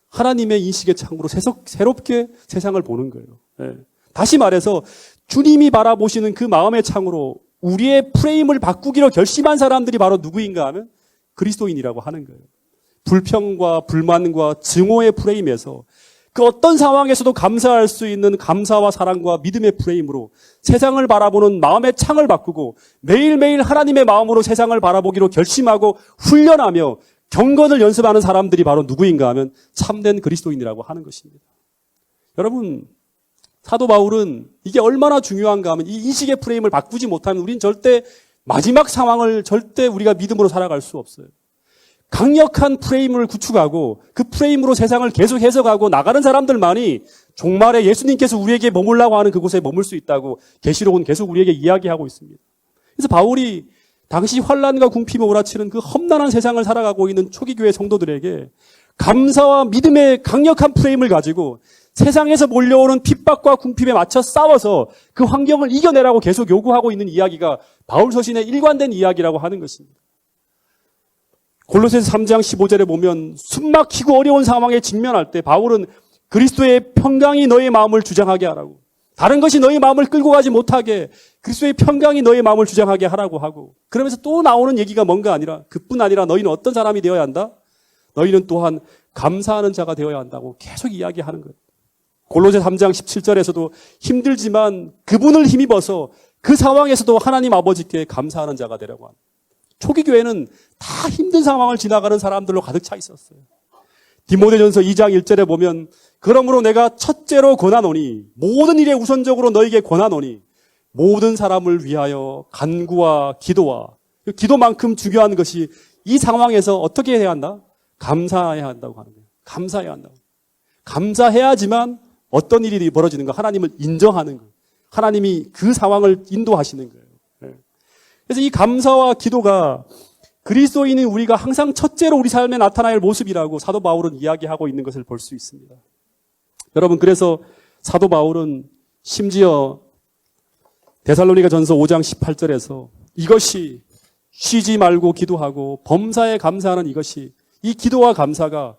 하나님의 인식의 창으로 새롭게 세상을 보는 거예요. 네. 다시 말해서 주님이 바라보시는 그 마음의 창으로 우리의 프레임을 바꾸기로 결심한 사람들이 바로 누구인가 하면 그리스도인이라고 하는 거예요. 불평과 불만과 증오의 프레임에서 그 어떤 상황에서도 감사할 수 있는 감사와 사랑과 믿음의 프레임으로 세상을 바라보는 마음의 창을 바꾸고 매일매일 하나님의 마음으로 세상을 바라보기로 결심하고 훈련하며 경건을 연습하는 사람들이 바로 누구인가 하면 참된 그리스도인이라고 하는 것입니다. 여러분, 사도 바울은 이게 얼마나 중요한가 하면 이 인식의 프레임을 바꾸지 못하면 우린 절대 마지막 상황을 절대 우리가 믿음으로 살아갈 수 없어요. 강력한 프레임을 구축하고 그 프레임으로 세상을 계속 해석하고 나가는 사람들만이 종말에 예수님께서 우리에게 머물라고 하는 그곳에 머물 수 있다고 계시록은 계속 우리에게 이야기하고 있습니다. 그래서 바울이 당시 환난과 궁핍에 몰아치는 그 험난한 세상을 살아가고 있는 초기 교회 성도들에게 감사와 믿음의 강력한 프레임을 가지고 세상에서 몰려오는 핍박과 궁핍에 맞춰 싸워서 그 환경을 이겨내라고 계속 요구하고 있는 이야기가 바울 서신의 일관된 이야기라고 하는 것입니다. 골로새서 3장 15절에 보면 숨막히고 어려운 상황에 직면할 때 바울은 그리스도의 평강이 너의 마음을 주장하게 하라고, 다른 것이 너의 마음을 끌고 가지 못하게 그리스도의 평강이 너의 마음을 주장하게 하라고 하고, 그러면서 또 나오는 얘기가 뭔가 아니라 그뿐 아니라 너희는 어떤 사람이 되어야 한다? 너희는 또한 감사하는 자가 되어야 한다고 계속 이야기하는 거예요. 골로새 3장 17절에서도 힘들지만 그분을 힘입어서 그 상황에서도 하나님 아버지께 감사하는 자가 되라고 합니다. 초기 교회는 다 힘든 상황을 지나가는 사람들로 가득 차 있었어요. 디모데전서 2장 1절에 보면 그러므로 내가 첫째로 권하노니 모든 일에 우선적으로 너에게 권하노니 모든 사람을 위하여 간구와 기도와, 기도만큼 중요한 것이 이 상황에서 어떻게 해야 한다? 감사해야 한다고 하는 거예요. 감사해야 한다고. 감사해야지만 어떤 일이 벌어지는가? 하나님을 인정하는 거예요. 하나님이 그 상황을 인도하시는 거예요. 그래서 이 감사와 기도가 그리스도인인 우리가 항상 첫째로 우리 삶에 나타나야 할 모습이라고 사도 바울은 이야기하고 있는 것을 볼 수 있습니다. 여러분, 그래서 사도 바울은 심지어 데살로니가 전서 5장 18절에서 이것이 쉬지 말고 기도하고 범사에 감사하는 이것이, 이 기도와 감사가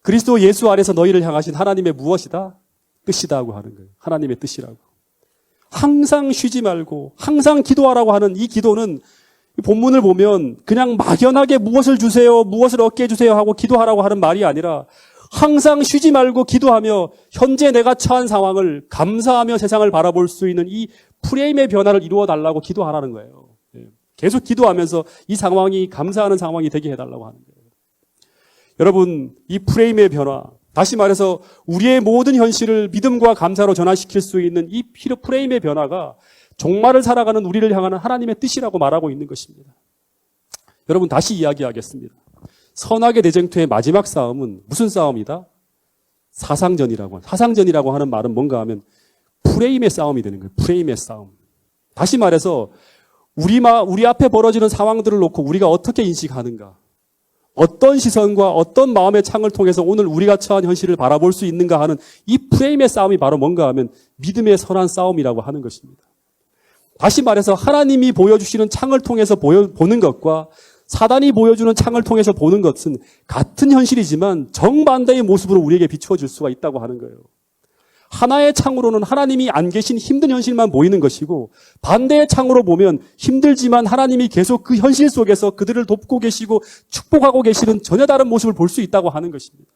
그리스도 예수 안에서 너희를 향하신 하나님의 무엇이다? 뜻이다고 하는 거예요. 하나님의 뜻이라고. 항상 쉬지 말고 항상 기도하라고 하는 이 기도는 본문을 보면 그냥 막연하게 무엇을 주세요, 무엇을 얻게 해주세요 하고 기도하라고 하는 말이 아니라 항상 쉬지 말고 기도하며 현재 내가 처한 상황을 감사하며 세상을 바라볼 수 있는 이 프레임의 변화를 이루어 달라고 기도하라는 거예요. 계속 기도하면서 이 상황이 감사하는 상황이 되게 해달라고 하는 거예요. 여러분, 이 프레임의 변화, 다시 말해서 우리의 모든 현실을 믿음과 감사로 전환시킬 수 있는 이 프레임의 변화가 종말을 살아가는 우리를 향하는 하나님의 뜻이라고 말하고 있는 것입니다. 여러분, 다시 이야기하겠습니다. 선악의 대쟁투의 마지막 싸움은 무슨 싸움이다? 사상전이라고 하는 말은 뭔가 하면 프레임의 싸움이 되는 거예요. 프레임의 싸움. 다시 말해서 우리 앞에 벌어지는 상황들을 놓고 우리가 어떻게 인식하는가, 어떤 시선과 어떤 마음의 창을 통해서 오늘 우리가 처한 현실을 바라볼 수 있는가 하는 이 프레임의 싸움이 바로 뭔가 하면 믿음의 선한 싸움이라고 하는 것입니다. 다시 말해서 하나님이 보여주시는 창을 통해서 보는 것과 사단이 보여주는 창을 통해서 보는 것은 같은 현실이지만 정반대의 모습으로 우리에게 비추어질 수가 있다고 하는 거예요. 하나의 창으로는 하나님이 안 계신 힘든 현실만 보이는 것이고, 반대의 창으로 보면 힘들지만 하나님이 계속 그 현실 속에서 그들을 돕고 계시고 축복하고 계시는 전혀 다른 모습을 볼 수 있다고 하는 것입니다.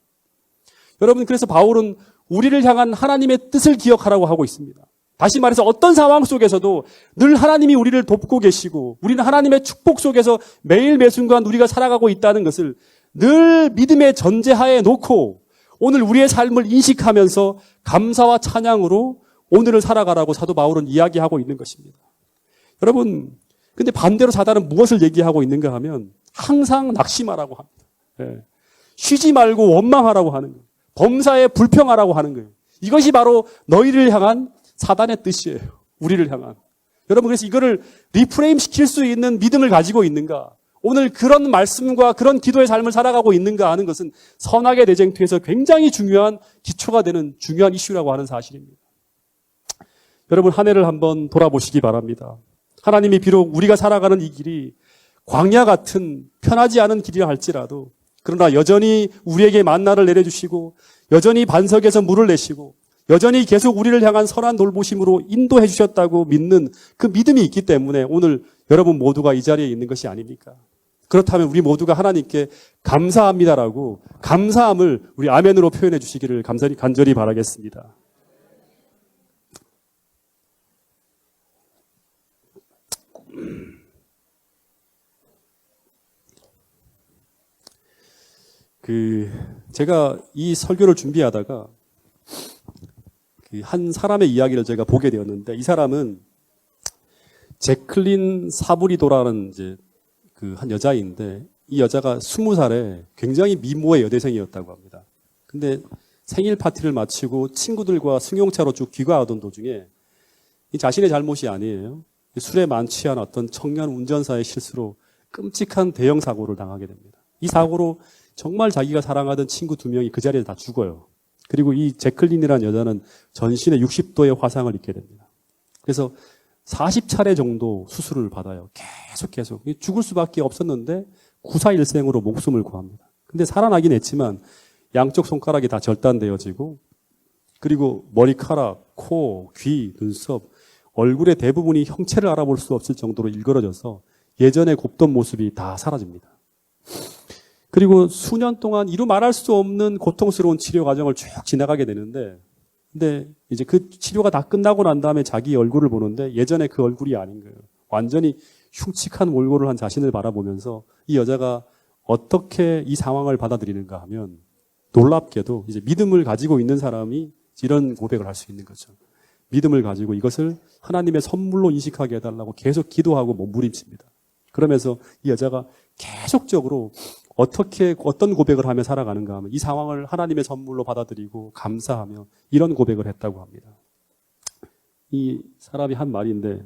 여러분, 그래서 바울은 우리를 향한 하나님의 뜻을 기억하라고 하고 있습니다. 다시 말해서 어떤 상황 속에서도 늘 하나님이 우리를 돕고 계시고 우리는 하나님의 축복 속에서 매일 매순간 우리가 살아가고 있다는 것을 늘 믿음의 전제하에 놓고 오늘 우리의 삶을 인식하면서 감사와 찬양으로 오늘을 살아가라고 사도 바울은 이야기하고 있는 것입니다. 여러분, 근데 반대로 사단은 무엇을 얘기하고 있는가 하면 항상 낙심하라고 합니다. 쉬지 말고 원망하라고 하는 거예요. 범사에 불평하라고 하는 거예요. 이것이 바로 너희를 향한 사단의 뜻이에요. 우리를 향한. 여러분, 그래서 이거를 리프레임 시킬 수 있는 믿음을 가지고 있는가, 오늘 그런 말씀과 그런 기도의 삶을 살아가고 있는가 하는 것은 선악의 대쟁투에서 굉장히 중요한 기초가 되는 중요한 이슈라고 하는 사실입니다. 여러분, 한 해를 한번 돌아보시기 바랍니다. 하나님이 비록 우리가 살아가는 이 길이 광야 같은 편하지 않은 길이라 할지라도, 그러나 여전히 우리에게 만나를 내려주시고 여전히 반석에서 물을 내시고 여전히 계속 우리를 향한 선한 돌보심으로 인도해 주셨다고 믿는 그 믿음이 있기 때문에 오늘 여러분 모두가 이 자리에 있는 것이 아닙니까? 그렇다면 우리 모두가 하나님께 감사합니다라고 감사함을 우리 아멘으로 표현해 주시기를 간절히 바라겠습니다. 제가 이 설교를 준비하다가 한 사람의 이야기를 제가 보게 되었는데, 이 사람은 제클린 사브리도라는 한 여자인데, 이 여자가 20살에 굉장히 미모의 여대생이었다고 합니다. 근데 생일 파티를 마치고 친구들과 승용차로 쭉 귀가하던 도중에 이 자신의 잘못이 아니에요. 술에 만취한 어떤 청년 운전사의 실수로 끔찍한 대형 사고를 당하게 됩니다. 이 사고로 정말 자기가 사랑하던 친구 2명이 그 자리에 다 죽어요. 그리고 이 제클린이라는 여자는 전신에 60도의 화상을 입게 됩니다. 그래서 40차례 정도 수술을 받아요. 계속. 죽을 수밖에 없었는데 구사일생으로 목숨을 구합니다. 근데 살아나긴 했지만 양쪽 손가락이 다 절단되어지고, 그리고 머리카락, 코, 귀, 눈썹, 얼굴의 대부분이 형체를 알아볼 수 없을 정도로 일그러져서 예전에 곱던 모습이 다 사라집니다. 그리고 수년 동안 이루 말할 수 없는 고통스러운 치료 과정을 쭉 지나가게 되는데, 근데 이제 그 치료가 다 끝나고 난 다음에 자기 얼굴을 보는데 예전에 그 얼굴이 아닌 거예요. 완전히 흉측한 몰골을 한 자신을 바라보면서 이 여자가 어떻게 이 상황을 받아들이는가 하면, 놀랍게도 이제 믿음을 가지고 있는 사람이 이런 고백을 할 수 있는 거죠. 믿음을 가지고 이것을 하나님의 선물로 인식하게 해달라고 계속 기도하고 몸부림칩니다. 그러면서 이 여자가 계속적으로 어떤 고백을 하며 살아가는가 하면 이 상황을 하나님의 선물로 받아들이고 감사하며 이런 고백을 했다고 합니다. 이 사람이 한 말인데,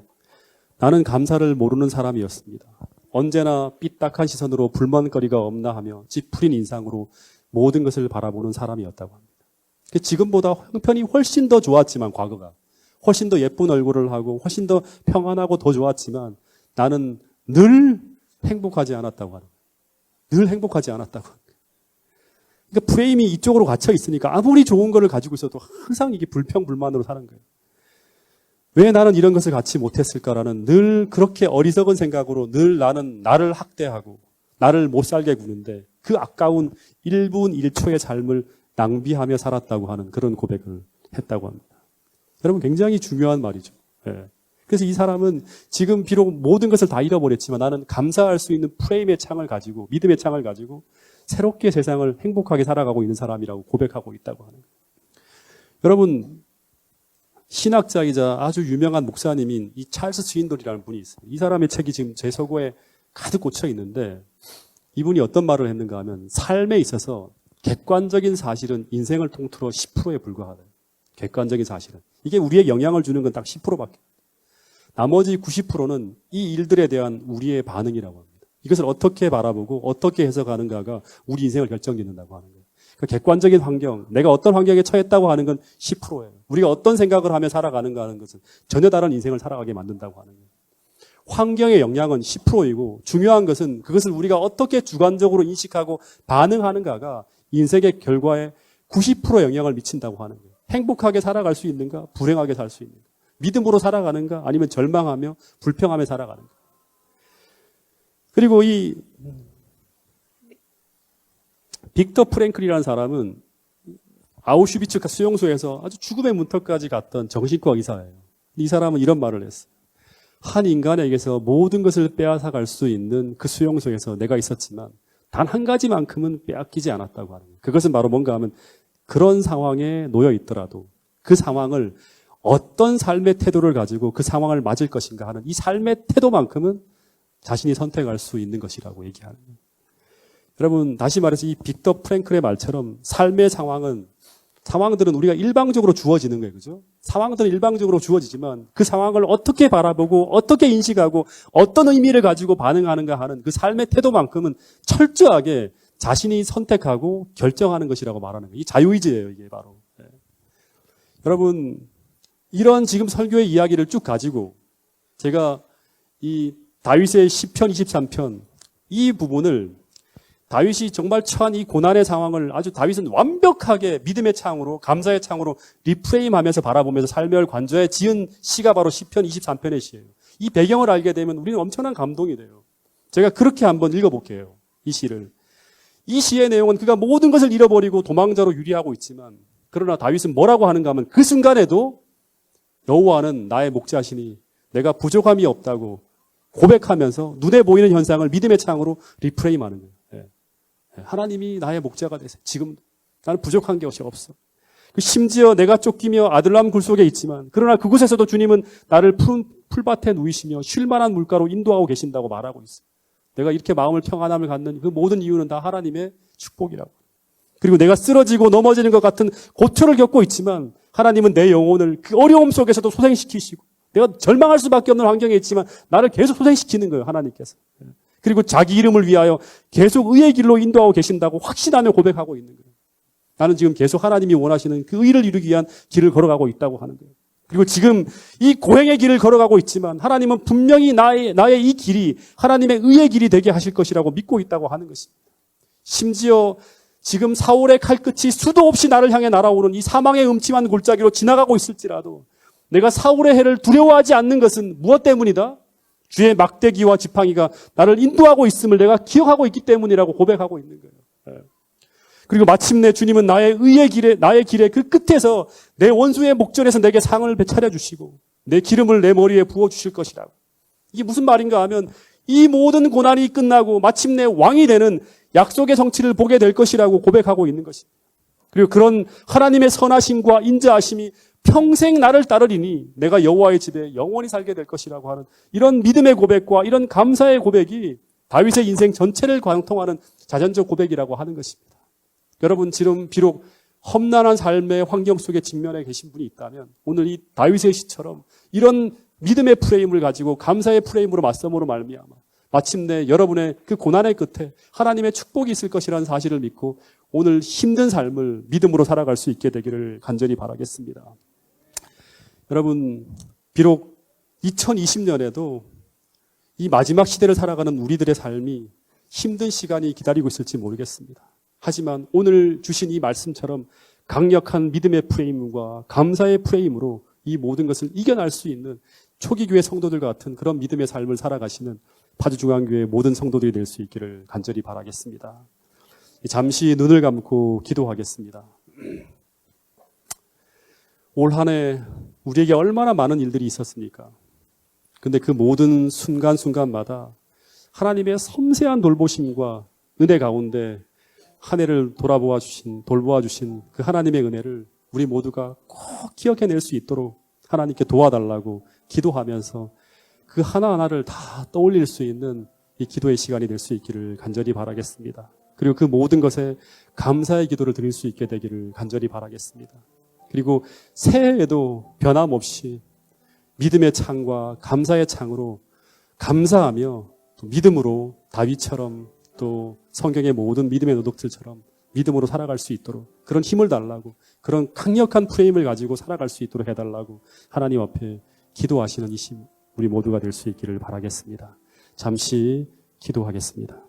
나는 감사를 모르는 사람이었습니다. 언제나 삐딱한 시선으로 불만거리가 없나 하며 찌푸린 인상으로 모든 것을 바라보는 사람이었다고 합니다. 지금보다 형편이 훨씬 더 좋았지만, 과거가 훨씬 더 예쁜 얼굴을 하고 훨씬 더 평안하고 더 좋았지만 나는 늘 행복하지 않았다고 하는 거예요. 늘 행복하지 않았다고. 그러니까 프레임이 이쪽으로 갇혀 있으니까 아무리 좋은 거를 가지고 있어도 항상 이게 불평불만으로 사는 거예요. 왜 나는 이런 것을 갖지 못했을까라는 늘 그렇게 어리석은 생각으로 늘 나는 나를 학대하고 나를 못 살게 구는데 그 아까운 1분 1초의 삶을 낭비하며 살았다고 하는 그런 고백을 했다고 합니다. 여러분, 굉장히 중요한 말이죠. 예. 그래서 이 사람은 지금 비록 모든 것을 다 잃어버렸지만 나는 감사할 수 있는 프레임의 창을 가지고, 믿음의 창을 가지고 새롭게 세상을 행복하게 살아가고 있는 사람이라고 고백하고 있다고 하는 거예요. 여러분, 신학자이자 아주 유명한 목사님인 이 찰스 스윈돌이라는 분이 있습니다. 이 사람의 책이 지금 제 서고에 가득 꽂혀 있는데, 이분이 어떤 말을 했는가 하면, 삶에 있어서 객관적인 사실은 인생을 통틀어 10%에 불과하다. 객관적인 사실은. 이게 우리의 영향을 주는 건 딱 10%밖에. 나머지 90%는 이 일들에 대한 우리의 반응이라고 합니다. 이것을 어떻게 바라보고 어떻게 해석하는가가 우리 인생을 결정짓는다고 하는 거예요. 그러니까 객관적인 환경, 내가 어떤 환경에 처했다고 하는 건 10%예요. 우리가 어떤 생각을 하며 살아가는가 하는 것은 전혀 다른 인생을 살아가게 만든다고 하는 거예요. 환경의 영향은 10%이고 중요한 것은 그것을 우리가 어떻게 주관적으로 인식하고 반응하는가가 인생의 결과에 90% 영향을 미친다고 하는 거예요. 행복하게 살아갈 수 있는가? 불행하게 살 수 있는가? 믿음으로 살아가는가? 아니면 절망하며 불평하며 살아가는가? 그리고 이 빅터 프랭클이라는 사람은 아우슈비츠 수용소에서 아주 죽음의 문턱까지 갔던 정신과 의사예요. 이 사람은 이런 말을 했어요. 한 인간에게서 모든 것을 빼앗아갈 수 있는 그 수용소에서 내가 있었지만 단 한 가지만큼은 빼앗기지 않았다고 하는 거예요. 그것은 바로 뭔가 하면 그런 상황에 놓여 있더라도 그 상황을 어떤 삶의 태도를 가지고 그 상황을 맞을 것인가 하는 이 삶의 태도만큼은 자신이 선택할 수 있는 것이라고 얘기하는 거예요. 여러분, 다시 말해서 이 빅터 프랭클의 말처럼 삶의 상황들은 우리가 일방적으로 주어지는 거예요. 그죠? 상황들은 일방적으로 주어지지만 그 상황을 어떻게 바라보고 어떻게 인식하고 어떤 의미를 가지고 반응하는가 하는 그 삶의 태도만큼은 철저하게 자신이 선택하고 결정하는 것이라고 말하는 거예요. 이 자유의지예요, 이게 바로. 네. 여러분, 이런 지금 설교의 이야기를 쭉 가지고 제가 이 다윗의 시편 23편 이 부분을 다윗이 정말 처한 이 고난의 상황을 아주 다윗은 완벽하게 믿음의 창으로 감사의 창으로 리프레임하면서 바라보면서 삶을 관조해 지은 시가 바로 시편 23편의 시예요. 이 배경을 알게 되면 우리는 엄청난 감동이 돼요. 제가 그렇게 한번 읽어볼게요. 이 시를. 이 시의 내용은 그가 모든 것을 잃어버리고 도망자로 유리하고 있지만 그러나 다윗은 뭐라고 하는가 하면 그 순간에도 여호와는 나의 목자시니 내가 부족함이 없다고 고백하면서 눈에 보이는 현상을 믿음의 창으로 리프레임하는 거예요. 하나님이 나의 목자가 되세요. 지금 나는 부족한 것이 없어. 심지어 내가 쫓기며 아들람 굴 속에 있지만 그러나 그곳에서도 주님은 나를 푸른 풀밭에 누이시며 쉴만한 물가로 인도하고 계신다고 말하고 있어요. 내가 이렇게 마음을 평안함을 갖는 그 모든 이유는 다 하나님의 축복이라고. 그리고 내가 쓰러지고 넘어지는 것 같은 고초를 겪고 있지만 하나님은 내 영혼을 그 어려움 속에서도 소생시키시고 내가 절망할 수밖에 없는 환경에 있지만 나를 계속 소생시키는 거예요. 하나님께서. 그리고 자기 이름을 위하여 계속 의의 길로 인도하고 계신다고 확신하며 고백하고 있는 거예요. 나는 지금 계속 하나님이 원하시는 그 의를 이루기 위한 길을 걸어가고 있다고 하는 거예요. 그리고 지금 이 고행의 길을 걸어가고 있지만 하나님은 분명히 나의 이 길이 하나님의 의의 길이 되게 하실 것이라고 믿고 있다고 하는 것입니다. 심지어 지금 사울의 칼끝이 수도 없이 나를 향해 날아오는 이 사망의 음침한 골짜기로 지나가고 있을지라도 내가 사울의 해를 두려워하지 않는 것은 무엇 때문이다? 주의 막대기와 지팡이가 나를 인도하고 있음을 내가 기억하고 있기 때문이라고 고백하고 있는 거예요. 그리고 마침내 주님은 나의 길의 그 끝에서 내 원수의 목전에서 내게 상을 차려주시고 내 기름을 내 머리에 부어주실 것이라고. 이게 무슨 말인가 하면 이 모든 고난이 끝나고 마침내 왕이 되는 약속의 성취를 보게 될 것이라고 고백하고 있는 것입니다. 그리고 그런 하나님의 선하심과 인자하심이 평생 나를 따르리니 내가 여호와의 집에 영원히 살게 될 것이라고 하는 이런 믿음의 고백과 이런 감사의 고백이 다윗의 인생 전체를 관통하는 자전적 고백이라고 하는 것입니다. 여러분 지금 비록 험난한 삶의 환경 속에 직면해 계신 분이 있다면 오늘 이 다윗의 시처럼 이런 믿음의 프레임을 가지고 감사의 프레임으로 맞섬으로 말미암아 마침내 여러분의 그 고난의 끝에 하나님의 축복이 있을 것이라는 사실을 믿고 오늘 힘든 삶을 믿음으로 살아갈 수 있게 되기를 간절히 바라겠습니다. 여러분 비록 2020년에도 이 마지막 시대를 살아가는 우리들의 삶이 힘든 시간이 기다리고 있을지 모르겠습니다. 하지만 오늘 주신 이 말씀처럼 강력한 믿음의 프레임과 감사의 프레임으로 이 모든 것을 이겨낼 수 있는 초기교회 성도들 같은 그런 믿음의 삶을 살아가시는 파주중앙교회 모든 성도들이 될 수 있기를 간절히 바라겠습니다. 잠시 눈을 감고 기도하겠습니다. 올 한 해 우리에게 얼마나 많은 일들이 있었습니까? 근데 그 모든 순간순간마다 하나님의 섬세한 돌보심과 은혜 가운데 한 해를 돌보아 주신 그 하나님의 은혜를 우리 모두가 꼭 기억해낼 수 있도록 하나님께 도와달라고 기도하면서 그 하나하나를 다 떠올릴 수 있는 이 기도의 시간이 될 수 있기를 간절히 바라겠습니다. 그리고 그 모든 것에 감사의 기도를 드릴 수 있게 되기를 간절히 바라겠습니다. 그리고 새해에도 변함없이 믿음의 창과 감사의 창으로 감사하며 또 믿음으로 다윗처럼 또 성경의 모든 믿음의 노독들처럼 믿음으로 살아갈 수 있도록 그런 힘을 달라고 그런 강력한 프레임을 가지고 살아갈 수 있도록 해달라고 하나님 앞에 기도하시는 이 우리 모두가 될 수 있기를 바라겠습니다. 잠시 기도하겠습니다.